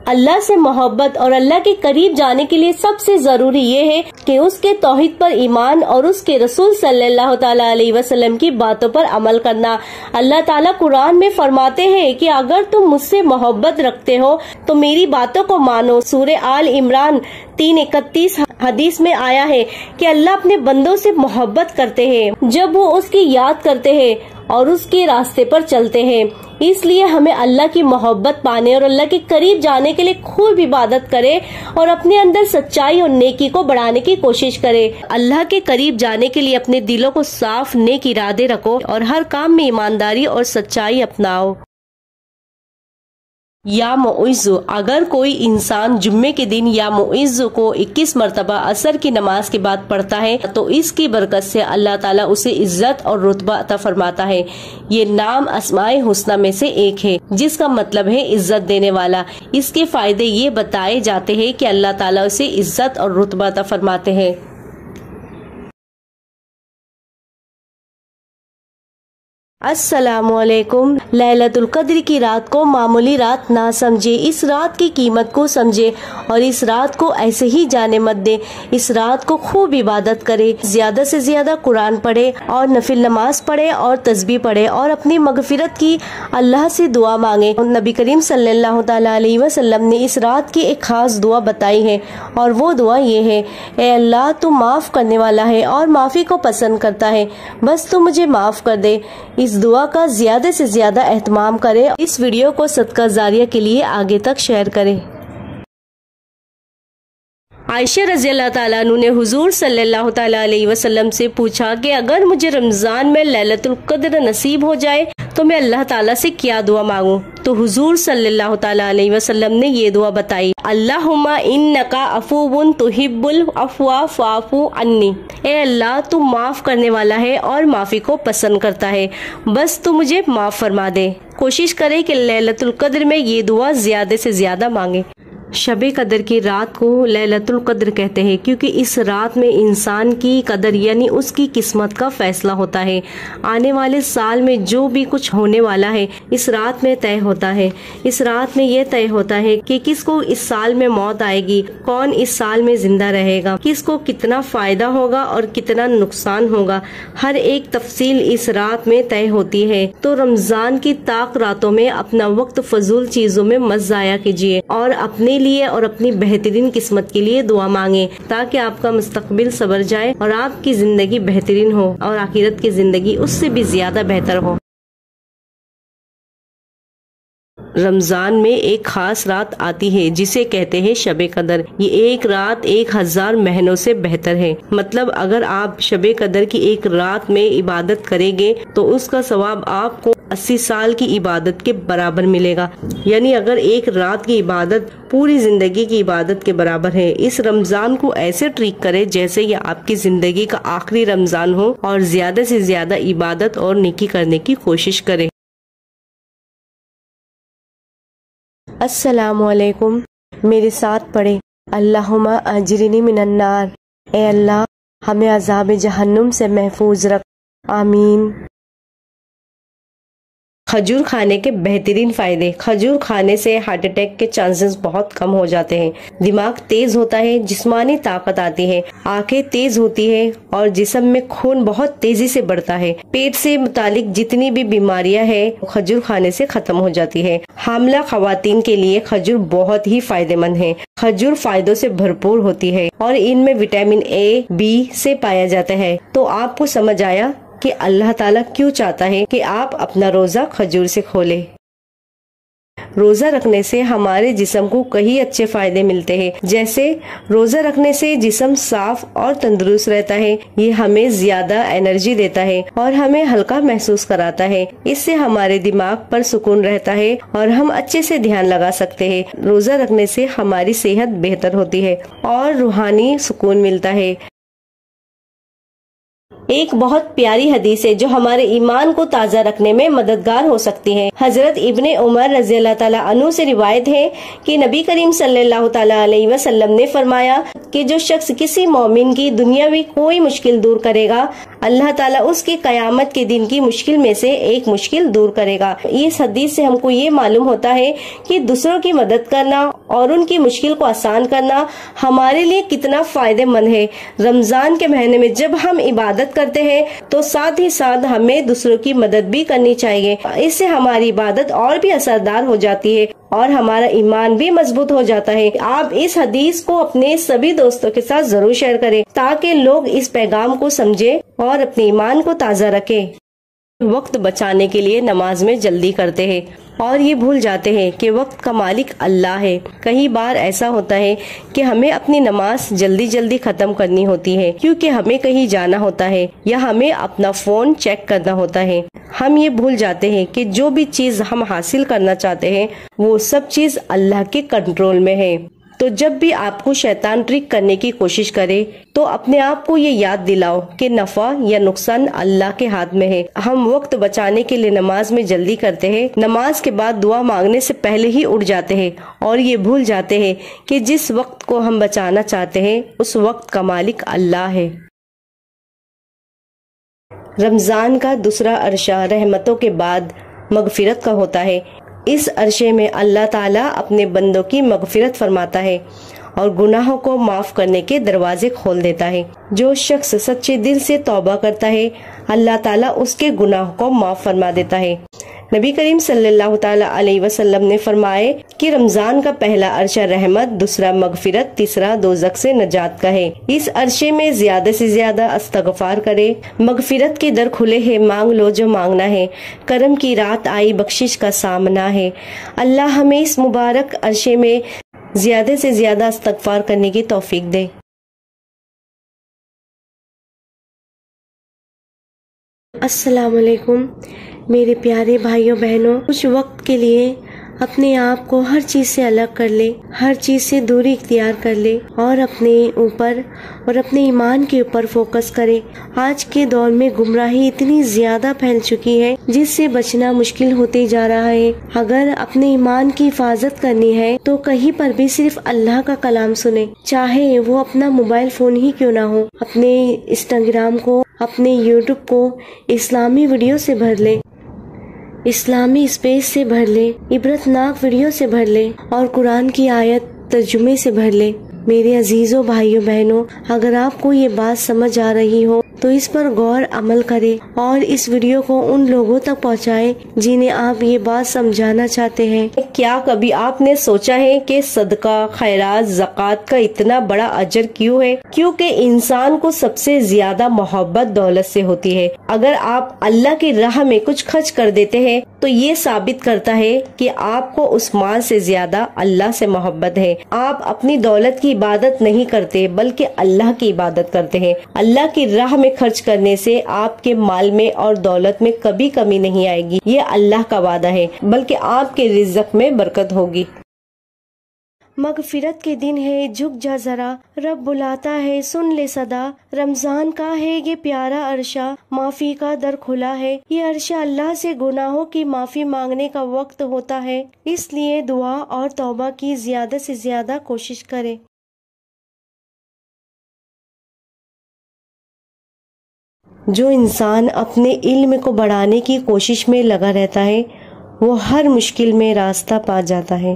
اللہ سے محبت اور اللہ کے قریب جانے کے لیے سب سے ضروری یہ ہے کہ اس کے توحید پر ایمان اور اس کے رسول صلی اللہ تعالیٰ علیہ وسلم کی باتوں پر عمل کرنا۔ اللہ تعالیٰ قرآن میں فرماتے ہیں کہ اگر تم مجھ سے محبت رکھتے ہو تو میری باتوں کو مانو۔ سورہ آل عمران 3:31 حدیث میں آیا ہے کہ اللہ اپنے بندوں سے محبت کرتے ہیں جب وہ اس کی یاد کرتے ہیں اور اس کے راستے پر چلتے ہیں۔ اس لیے ہمیں اللہ کی محبت پانے اور اللہ کے قریب جانے کے لیے خوب عبادت کرے اور اپنے اندر سچائی اور نیکی کو بڑھانے کی کوشش کرے۔ اللہ کے قریب جانے کے لیے اپنے دلوں کو صاف نیک ارادے رکھو اور ہر کام میں ایمانداری اور سچائی اپناؤ۔ یا معز، اگر کوئی انسان جمعے کے دن یا معز کو 21 مرتبہ عصر کی نماز کے بعد پڑھتا ہے تو اس کی برکت سے اللہ تعالیٰ اسے عزت اور رتبہ عطا فرماتا ہے۔ یہ نام اسماء حسنہ میں سے ایک ہے جس کا مطلب ہے عزت دینے والا۔ اس کے فائدے یہ بتائے جاتے ہیں کہ اللہ تعالیٰ اسے عزت اور رتبہ عطا فرماتے ہیں۔ السلام علیکم۔ لیلۃ القدر کی رات کو معمولی رات نہ سمجھے، اس رات کی قیمت کو سمجھے اور اس رات کو ایسے ہی جانے مت دے۔ اس رات کو خوب عبادت کرے، زیادہ سے زیادہ قرآن پڑھے اور نفل نماز پڑھے اور تسبیح پڑھے اور اپنی مغفرت کی اللہ سے دعا مانگے۔ نبی کریم صلی اللہ تعالیٰ علیہ وسلم نے اس رات کی ایک خاص دعا بتائی ہے اور وہ دعا یہ ہے: اے اللہ، تو معاف کرنے والا ہے اور معافی کو پسند کرتا ہے، بس تو مجھے معاف کر دے۔ اس دعا کا زیادہ سے زیادہ اہتمام کرے۔ اس ویڈیو کو صدقہ جاریہ کے لیے آگے تک شیئر کرے۔ عائشہ رضی اللہ تعالیٰ عنہ نے حضور صلی اللہ تعالیٰ علیہ وسلم سے پوچھا کہ اگر مجھے رمضان میں لیلۃ القدر نصیب ہو جائے تو میں اللہ تعالیٰ سے کیا دعا مانگوں؟ تو حضور صلی اللہ تعالیٰ علیہ وسلم نے یہ دعا بتائی: اللہم انکا عفو تحب العفو فاعف عنی۔ اے اللہ، تو معاف کرنے والا ہے اور معافی کو پسند کرتا ہے، بس تو مجھے معاف فرما دے۔ کوشش کرے کہ لیلۃ القدر میں یہ دعا زیادہ سے زیادہ مانگے۔ شب قدر کی رات کو لیلۃ القدر کہتے ہیں کیونکہ اس رات میں انسان کی قدر یعنی اس کی قسمت کا فیصلہ ہوتا ہے۔ آنے والے سال میں جو بھی کچھ ہونے والا ہے اس رات میں طے ہوتا ہے۔ اس رات میں یہ طے ہوتا ہے کہ کس کو اس سال میں موت آئے گی، کون اس سال میں زندہ رہے گا، کس کو کتنا فائدہ ہوگا اور کتنا نقصان ہوگا، ہر ایک تفصیل اس رات میں طے ہوتی ہے۔ تو رمضان کی طاق راتوں میں اپنا وقت فضول چیزوں میں مت ضائع کیجیے اور اپنے لیے اور اپنی بہترین قسمت کے لیے دعا مانگیں تاکہ آپ کا مستقبل سنور جائے اور آپ کی زندگی بہترین ہو اور آخرت کی زندگی اس سے بھی زیادہ بہتر ہو۔ رمضان میں ایک خاص رات آتی ہے جسے کہتے ہیں شب قدر۔ یہ ایک رات 1000 مہینوں سے بہتر ہے۔ مطلب اگر آپ شب قدر کی ایک رات میں عبادت کریں گے تو اس کا ثواب آپ کو 80 سال کی عبادت کے برابر ملے گا، یعنی اگر ایک رات کی عبادت پوری زندگی کی عبادت کے برابر ہے۔ اس رمضان کو ایسے ٹریٹ کرے جیسے یہ آپ کی زندگی کا آخری رمضان ہو اور زیادہ سے زیادہ عبادت اور نیکی کرنے کی کوشش کرے۔ السلام علیکم، میرے ساتھ پڑھے: اللہم اجرنی من النار۔ اے اللہ، ہمیں عذاب جہنم سے محفوظ رکھ، آمین۔ کھجور کھانے کے بہترین فائدے۔ کھجور کھانے سے ہارٹ اٹیک کے چانسز بہت کم ہو جاتے ہیں، دماغ تیز ہوتا ہے، جسمانی طاقت آتی ہے، آنکھیں تیز ہوتی ہے اور جسم میں خون بہت تیزی سے بڑھتا ہے۔ پیٹ سے متعلق جتنی بھی بیماریاں ہیں کھجور کھانے سے ختم ہو جاتی ہے۔ حاملہ خواتین کے لیے کھجور بہت ہی فائدہ مند ہے۔ کھجور فائدوں سے بھرپور ہوتی ہے اور ان میں وٹامن اے، بی سے پایا جاتا ہے۔ تو آپ کو سمجھ آیا کہ اللہ تعالیٰ کیوں چاہتا ہے کہ آپ اپنا روزہ کھجور سے کھولیں۔ روزہ رکھنے سے ہمارے جسم کو کئی اچھے فائدے ملتے ہیں، جیسے روزہ رکھنے سے جسم صاف اور تندرست رہتا ہے، یہ ہمیں زیادہ انرجی دیتا ہے اور ہمیں ہلکا محسوس کراتا ہے۔ اس سے ہمارے دماغ پر سکون رہتا ہے اور ہم اچھے سے دھیان لگا سکتے ہیں۔ روزہ رکھنے سے ہماری صحت بہتر ہوتی ہے اور روحانی سکون ملتا ہے۔ ایک بہت پیاری حدیث ہے جو ہمارے ایمان کو تازہ رکھنے میں مددگار ہو سکتی ہے۔ حضرت ابن عمر رضی اللہ تعالیٰ عنہ سے روایت ہے کہ نبی کریم صلی اللہ تعالیٰ علیہ وسلم نے فرمایا کہ جو شخص کسی مومن کی دنیاوی کوئی مشکل دور کرے گا، اللہ تعالیٰ اس کی قیامت کے دن کی مشکل میں سے ایک مشکل دور کرے گا۔ اس حدیث سے ہم کو یہ معلوم ہوتا ہے کہ دوسروں کی مدد کرنا اور ان کی مشکل کو آسان کرنا ہمارے لیے کتنا فائدہ مند ہے۔ رمضان کے مہینے میں جب ہم عبادت کرتے ہیں تو ساتھ ہی ساتھ ہمیں دوسروں کی مدد بھی کرنی چاہیے۔ اس سے ہماری عبادت اور بھی اثردار ہو جاتی ہے اور ہمارا ایمان بھی مضبوط ہو جاتا ہے۔ آپ اس حدیث کو اپنے سبھی دوستوں کے ساتھ ضرور شیئر کریں تاکہ لوگ اس پیغام کو سمجھیں اور اپنے ایمان کو تازہ رکھیں۔ وقت بچانے کے لیے نماز میں جلدی کرتے ہیں اور یہ بھول جاتے ہیں کہ وقت کا مالک اللہ ہے۔ کئی بار ایسا ہوتا ہے کہ ہمیں اپنی نماز جلدی جلدی ختم کرنی ہوتی ہے کیونکہ ہمیں کہیں جانا ہوتا ہے یا ہمیں اپنا فون چیک کرنا ہوتا ہے۔ ہم یہ بھول جاتے ہیں کہ جو بھی چیز ہم حاصل کرنا چاہتے ہیں وہ سب چیز اللہ کے کنٹرول میں ہے۔ تو جب بھی آپ کو شیطان ٹرک کرنے کی کوشش کرے تو اپنے آپ کو یہ یاد دلاؤ کہ نفع یا نقصان اللہ کے ہاتھ میں ہے۔ ہم وقت بچانے کے لیے نماز میں جلدی کرتے ہیں، نماز کے بعد دعا مانگنے سے پہلے ہی اٹھ جاتے ہیں اور یہ بھول جاتے ہیں کہ جس وقت کو ہم بچانا چاہتے ہیں اس وقت کا مالک اللہ ہے۔ رمضان کا دوسرا عرصہ رحمتوں کے بعد مغفرت کا ہوتا ہے۔ اس عرصے میں اللہ تعالیٰ اپنے بندوں کی مغفرت فرماتا ہے اور گناہوں کو معاف کرنے کے دروازے کھول دیتا ہے۔ جو شخص سچے دل سے توبہ کرتا ہے اللہ تعالیٰ اس کے گناہوں کو معاف فرما دیتا ہے۔ نبی کریم صلی اللہ تعالیٰ علیہ وسلم نے فرمائے کہ رمضان کا پہلا عرصہ رحمت، دوسرا مغفرت، تیسرا دوزخ سے نجات کا ہے۔ اس عرصے میں زیادہ سے زیادہ استغفار کرے، مغفرت کے در کھلے ہیں، مانگ لو جو مانگنا ہے، کرم کی رات آئی، بخشش کا سامنا ہے۔ اللہ ہمیں اس مبارک عرصے میں زیادہ سے زیادہ استغفار کرنے کی توفیق دے۔ السلام علیکم میرے پیارے بھائیوں بہنوں، کچھ وقت کے لیے اپنے آپ کو ہر چیز سے الگ کر لے، ہر چیز سے دوری اختیار کر لے اور اپنے اوپر اور اپنے ایمان کے اوپر فوکس کرے۔ آج کے دور میں گمراہی اتنی زیادہ پھیل چکی ہے جس سے بچنا مشکل ہوتے جا رہا ہے۔ اگر اپنے ایمان کی حفاظت کرنی ہے تو کہیں پر بھی صرف اللہ کا کلام سنے، چاہے وہ اپنا موبائل فون ہی کیوں نہ ہو۔ اپنے انسٹاگرام کو، اپنے یوٹیوب کو اسلامی ویڈیو سے بھر لے، اسلامی اسپیس سے بھر لے، عبرتناک ویڈیو سے بھر لے اور قرآن کی آیت ترجمے سے بھر لے۔ میرے عزیزوں بھائیوں بہنوں، اگر آپ کو یہ بات سمجھ آ رہی ہو تو اس پر غور عمل کرے اور اس ویڈیو کو ان لوگوں تک پہنچائے جنہیں آپ یہ بات سمجھانا چاہتے ہیں۔ کیا کبھی آپ نے سوچا ہے کہ صدقہ، خیرات، زکوٰۃ کا اتنا اجر اجر کیوں ہے؟ کیونکہ انسان کو سب سے زیادہ محبت دولت سے ہوتی ہے۔ اگر آپ اللہ کی راہ میں کچھ خرچ کر دیتے ہیں تو یہ ثابت کرتا ہے کہ آپ کو اس مال سے زیادہ اللہ سے محبت ہے۔ آپ اپنی دولت کی عبادت نہیں کرتے بلکہ اللہ کی عبادت کرتے ہیں۔ اللہ کی راہ میں خرچ کرنے سے آپ کے مال میں اور دولت میں کبھی کمی نہیں آئے گی، یہ اللہ کا وعدہ ہے، بلکہ آپ کے رزق میں برکت ہوگی۔ مغفرت کے دن ہے، جھک جا ذرا، رب بلاتا ہے، سن لے صدا۔ رمضان کا ہے یہ پیارا عرصہ، معافی کا در کھلا ہے۔ یہ عرصہ اللہ سے گناہوں کی معافی مانگنے کا وقت ہوتا ہے، اس لیے دعا اور توبہ کی زیادہ سے زیادہ کوشش کرے۔ جو انسان اپنے علم کو بڑھانے کی کوشش میں لگا رہتا ہے وہ ہر مشکل میں راستہ پا جاتا ہے۔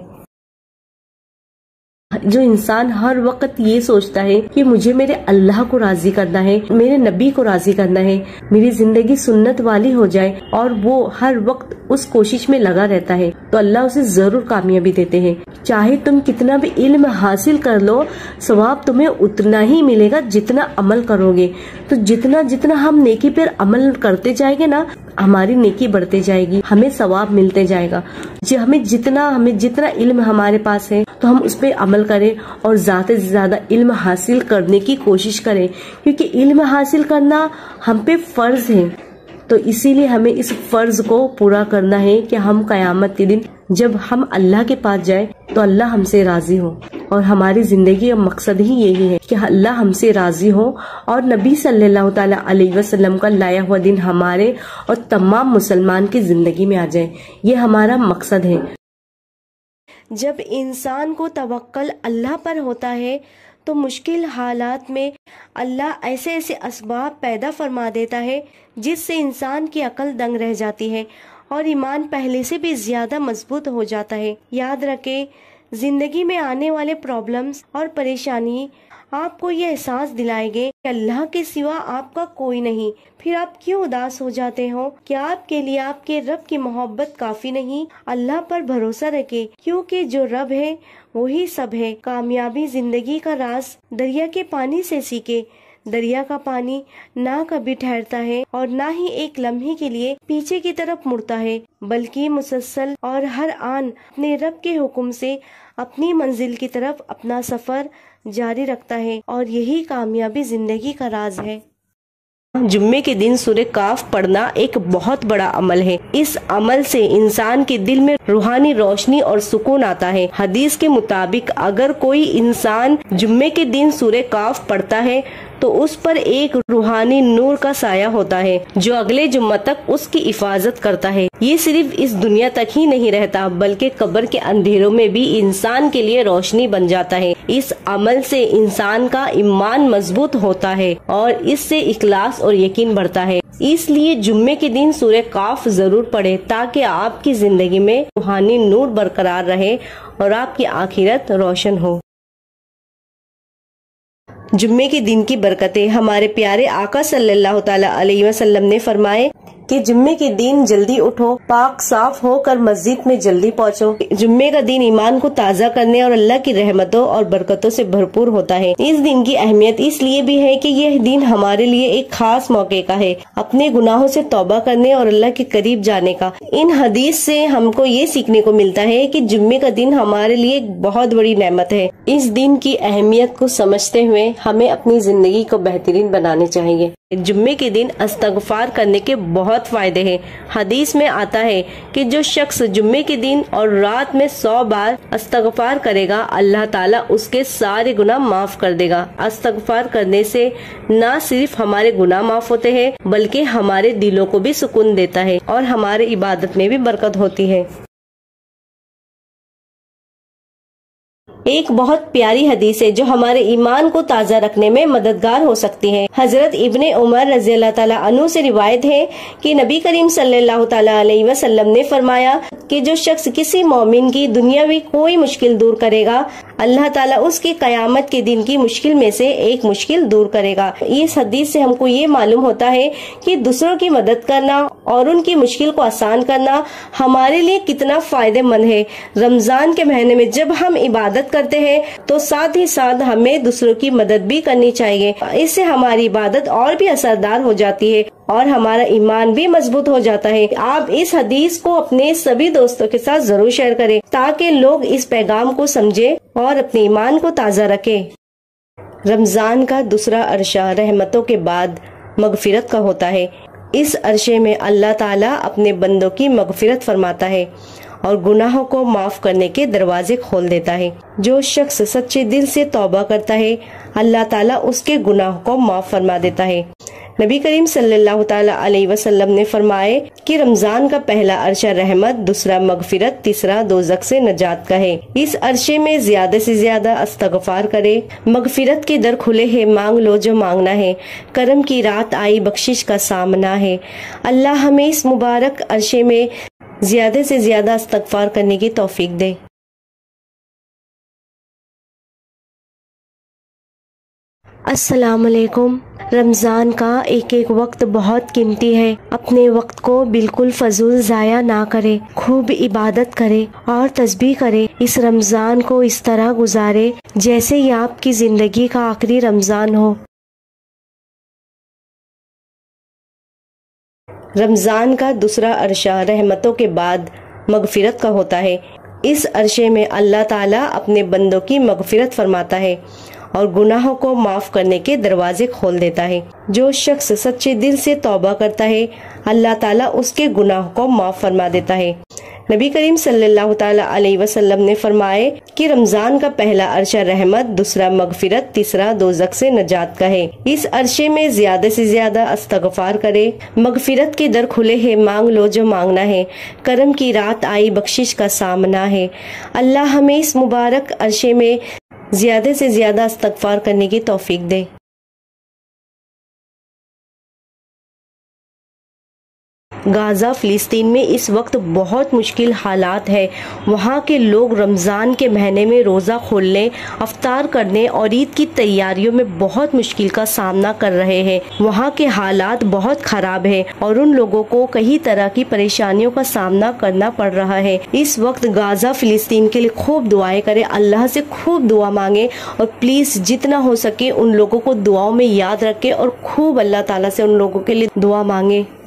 جو انسان ہر وقت یہ سوچتا ہے کہ مجھے میرے اللہ کو راضی کرنا ہے، میرے نبی کو راضی کرنا ہے، میری زندگی سنت والی ہو جائے، اور وہ ہر وقت اس کوشش میں لگا رہتا ہے تو اللہ اسے ضرور کامیابی دیتے ہیں۔ چاہے تم کتنا بھی علم حاصل کر لو، ثواب تمہیں اتنا ہی ملے گا جتنا عمل کرو گے۔ تو جتنا جتنا ہم نیکی پر عمل کرتے جائیں گے نا، ہماری نیکی بڑھتے جائے گی، ہمیں ثواب ملتے جائے گا۔ ہمیں جتنا علم ہمارے پاس ہے تو ہم اس پہ عمل کریں اور زیادہ سے زیادہ علم حاصل کرنے کی کوشش کریں، کیونکہ علم حاصل کرنا ہم پہ فرض ہے۔ تو اسی لیے ہمیں اس فرض کو پورا کرنا ہے کہ ہم قیامت کے دن جب ہم اللہ کے پاس جائیں تو اللہ ہم سے راضی ہو، اور ہماری زندگی کا مقصد ہی یہی ہے کہ اللہ ہم سے راضی ہو اور نبی صلی اللہ تعالیٰ علیہ وسلم کا لایا ہوا دن ہمارے اور تمام مسلمان کی زندگی میں آ جائے، یہ ہمارا مقصد ہے۔ جب انسان کو توکل اللہ پر ہوتا ہے تو مشکل حالات میں اللہ ایسے ایسے اسباب پیدا فرما دیتا ہے جس سے انسان کی عقل دنگ رہ جاتی ہے اور ایمان پہلے سے بھی زیادہ مضبوط ہو جاتا ہے۔ یاد رکھیں، زندگی میں آنے والے پرابلمز اور پریشانی آپ کو یہ احساس دلائیں گے کہ اللہ کے سوا آپ کا کوئی نہیں۔ پھر آپ کیوں اداس ہو جاتے ہو؟ کیا آپ کے لیے آپ کے رب کی محبت کافی نہیں؟ اللہ پر بھروسہ رکھیں، کیونکہ جو رب ہے وہی سب ہے۔ کامیابی زندگی کا راز دریا کے پانی سے سیکھے۔ دریا کا پانی نہ کبھی ٹھہرتا ہے اور نہ ہی ایک لمحے کے لیے پیچھے کی طرف مڑتا ہے، بلکہ مسلسل اور ہر آن اپنے رب کے حکم سے اپنی منزل کی طرف اپنا سفر جاری رکھتا ہے، اور یہی کامیابی زندگی کا راز ہے۔ جمعے کے دن سورہ کاف پڑھنا ایک بہت بڑا عمل ہے۔ اس عمل سے انسان کے دل میں روحانی روشنی اور سکون آتا ہے۔ حدیث کے مطابق اگر کوئی انسان جمعے کے دن سورہ کاف پڑھتا ہے تو اس پر ایک روحانی نور کا سایہ ہوتا ہے جو اگلے جمعہ تک اس کی حفاظت کرتا ہے۔ یہ صرف اس دنیا تک ہی نہیں رہتا بلکہ قبر کے اندھیروں میں بھی انسان کے لیے روشنی بن جاتا ہے۔ اس عمل سے انسان کا ایمان مضبوط ہوتا ہے اور اس سے اخلاص اور یقین بڑھتا ہے۔ اس لیے جمعے کے دن سورہ کاف ضرور پڑھیں تاکہ آپ کی زندگی میں روحانی نور برقرار رہے اور آپ کی آخرت روشن ہو۔ جمعے کے دن کی برکتیں۔ ہمارے پیارے آقا صلی اللہ تعالی علیہ وسلم نے فرمائے کہ جمعے کے دن جلدی اٹھو، پاک صاف ہو کر مسجد میں جلدی پہنچو۔ جمعے کا دن ایمان کو تازہ کرنے اور اللہ کی رحمتوں اور برکتوں سے بھرپور ہوتا ہے۔ اس دن کی اہمیت اس لیے بھی ہے کہ یہ دن ہمارے لیے ایک خاص موقع کا ہے اپنے گناہوں سے توبہ کرنے اور اللہ کے قریب جانے کا۔ ان حدیث سے ہم کو یہ سیکھنے کو ملتا ہے کہ جمعے کا دن ہمارے لیے ایک بہت بڑی نعمت ہے۔ اس دن کی اہمیت کو سمجھتے ہوئے ہمیں اپنی زندگی کو بہترین بنانے چاہیے۔ جمعے کے دن استغفار کرنے کے بہت فائدے ہیں۔ حدیث میں آتا ہے کہ جو شخص جمعے کے دن اور رات میں 100 بار استغفار کرے گا اللہ تعالیٰ اس کے سارے گناہ معاف کر دے گا۔ استغفار کرنے سے نہ صرف ہمارے گناہ معاف ہوتے ہیں بلکہ ہمارے دلوں کو بھی سکون دیتا ہے اور ہمارے عبادت میں بھی برکت ہوتی ہے۔ ایک بہت پیاری حدیث ہے جو ہمارے ایمان کو تازہ رکھنے میں مددگار ہو سکتی ہے۔ حضرت ابن عمر رضی اللہ تعالیٰ عنہ سے روایت ہے کہ نبی کریم صلی اللہ تعالیٰ علیہ وسلم نے فرمایا کہ جو شخص کسی مومن کی دنیاوی کوئی مشکل دور کرے گا اللہ تعالیٰ اس کی قیامت کے دن کی مشکل میں سے ایک مشکل دور کرے گا۔ اس حدیث سے ہم کو یہ معلوم ہوتا ہے کہ دوسروں کی مدد کرنا اور ان کی مشکل کو آسان کرنا ہمارے لیے کتنا فائدہ مند ہے۔ رمضان کے مہینے میں جب ہم عبادت کرتے ہیں تو ساتھ ہی ساتھ ہمیں دوسروں کی مدد بھی کرنی چاہیے۔ اس سے ہماری عبادت اور بھی اثردار ہو جاتی ہے اور ہمارا ایمان بھی مضبوط ہو جاتا ہے۔ آپ اس حدیث کو اپنے سبھی دوستوں کے ساتھ ضرور شیئر کریں تاکہ لوگ اس پیغام کو سمجھیں اور اپنے ایمان کو تازہ رکھیں۔ رمضان کا دوسرا عرصہ رحمتوں کے بعد مغفرت کا ہوتا ہے۔ اس عرصے میں اللہ تعالیٰ اپنے بندوں کی مغفرت فرماتا ہے اور گناہوں کو معاف کرنے کے دروازے کھول دیتا ہے۔ جو شخص سچے دل سے توبہ کرتا ہے اللہ تعالیٰ اس کے گناہوں کو معاف فرما دیتا ہے۔ نبی کریم صلی اللہ تعالیٰ علیہ وسلم نے فرمائے کہ رمضان کا پہلا عرصہ رحمت، دوسرا مغفرت، تیسرا دوزخ سے نجات کا ہے۔ اس عرصے میں زیادہ سے زیادہ استغفار کرے۔ مغفرت کے در کھلے ہیں، مانگ لو جو مانگنا ہے۔ کرم کی رات آئی، بخشش کا سامنا ہے۔ اللہ ہمیں اس مبارک عرصے میں زیادہ سے زیادہ استغفار کرنے کی توفیق دے۔ السلام علیکم۔ رمضان کا ایک ایک وقت بہت قیمتی ہے۔ اپنے وقت کو بالکل فضول ضائع نہ کرے، خوب عبادت کرے اور تسبیح کرے۔ اس رمضان کو اس طرح گزارے جیسے یہ آپ کی زندگی کا آخری رمضان ہو۔ رمضان کا دوسرا عرصہ رحمتوں کے بعد مغفرت کا ہوتا ہے۔ اس عرصے میں اللہ تعالیٰ اپنے بندوں کی مغفرت فرماتا ہے اور گناہوں کو معاف کرنے کے دروازے کھول دیتا ہے۔ جو شخص سچے دل سے توبہ کرتا ہے اللہ تعالیٰ اس کے گناہوں کو معاف فرما دیتا ہے۔ نبی کریم صلی اللہ تعالیٰ علیہ وسلم نے فرمائے کہ رمضان کا پہلا عرصہ رحمت، دوسرا مغفرت، تیسرا دوزخ سے نجات کا ہے۔ اس عرصے میں زیادہ سے زیادہ استغفار کرے۔ مغفرت کے در کھلے ہیں، مانگ لو جو مانگنا ہے۔ کرم کی رات آئی، بخشش کا سامنا ہے۔ اللہ ہمیں اس مبارک عرصے میں زیادہ سے زیادہ استغفار کرنے کی توفیق دے۔ غازہ فلسطین میں اس وقت بہت مشکل حالات ہے۔ وہاں کے لوگ رمضان کے مہینے میں روزہ کھولنے، افطار کرنے اور عید کی تیاریوں میں بہت مشکل کا سامنا کر رہے ہیں۔ وہاں کے حالات بہت خراب ہیں اور ان لوگوں کو کئی طرح کی پریشانیوں کا سامنا کرنا پڑ رہا ہے۔ اس وقت غازہ فلسطین کے لیے خوب دعائیں کریں، اللہ سے خوب دعا مانگیں اور پلیز جتنا ہو سکے ان لوگوں کو دعاؤں میں یاد رکھیں اور خوب اللہ تعالیٰ سے ان لوگوں کے لیے دعا مانگیں۔